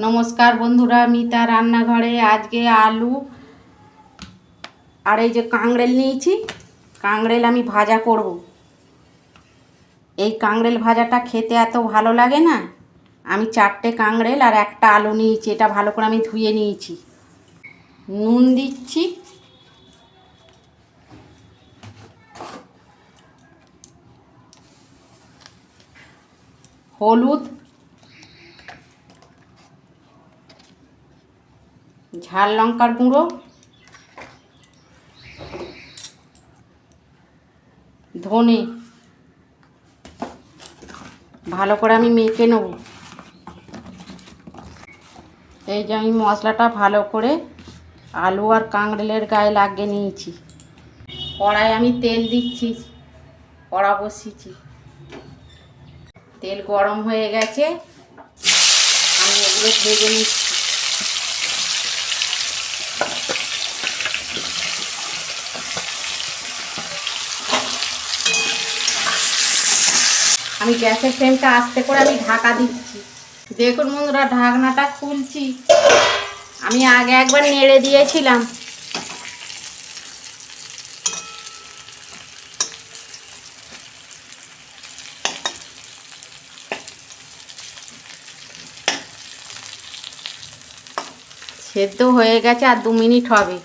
নমস্কার বন্ধুরা, মিতা রান্নাঘরে। আজকে আলু আর এই যে কাঁকরেল নিয়েছি, কাঁকরেল আমি ভাজা করব। এই কাঁকরেল ভাজাটা খেতে এত ভালো লাগে না। আমি 4টে কাঁকরেল আর একটা আলু নিয়েছি, এটা ভালো করে আমি ধুয়ে নিয়েছি। নুন দিচ্ছি, হলুদ, ঝাল লঙ্কার গুঁড়ো, ধনে। ভালো করে আমি মেখে নেব। এই যে আমি মশলাটা ভালো করে আলু আর কাঁকরেলের গায়ে লাগিয়ে নিয়েছি। কড়াই আমি তেল দিচ্ছি, কড়া বসিয়েছি। তেল গরম হয়ে গেছে, আমি এগুলো ভেজে নিচ্ছি। আমি গ্যাসের ফ্লেমটা আস্তে করে আমি ঢাকা দিচ্ছি। দেখুন বন্ধুরা, ঢাকনাটা খুলছি। আমি আগে একবার নেড়ে দিয়েছিলাম। সেদ্ধ হয়ে গেছে, আর 2 মিনিট হবে।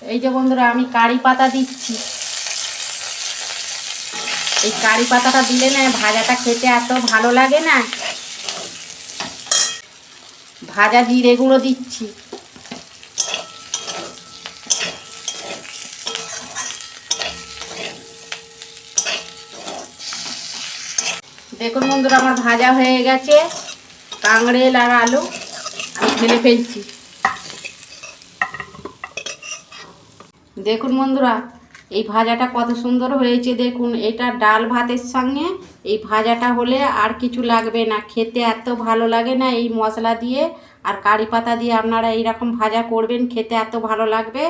এই যে বন্ধুরা, আমি কারি পাতা দিচ্ছি। এই কারি পাতাটা দিলে না ভাজাটা খেতে এত ভালো লাগে না। ভাজা জিরে গুঁড়ো দিচ্ছি। দেখুন বন্ধুরা, আমার ভাজা হয়ে গেছে। কাঁকরেল আর আলু আমি ঢেলে ফেলছি। দেখুন বন্ধুরা, এই ভাজাটা কত সুন্দর হয়েছে। দেখুন, এটা ডাল ভাতের সঙ্গে এই ভাজাটা হলে আর কিছু লাগবে না। খেতে এত ভালো লাগে না এই মশলা দিয়ে আর কারি পাতা দিয়ে। আপনারা এইরকম ভাজা করবেন, খেতে এত ভালো লাগবে।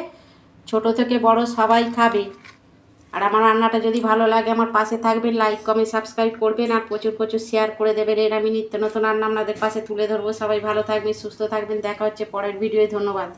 ছোট থেকে বড় সবাই খাবে। আর আমার রান্নাটা যদি ভালো লাগে আমার পাশে থাকবেন, লাইক কমেন্ট সাবস্ক্রাইব করবেন, আর প্রচুর প্রচুর শেয়ার করে দেবেন। এর আমি নিত্য নতুন রান্না আপনাদের পাশে তুলে ধরবো। সবাই ভালো থাকবেন, সুস্থ থাকবেন। দেখা হচ্ছে পরের ভিডিওয়। ধন্যবাদ।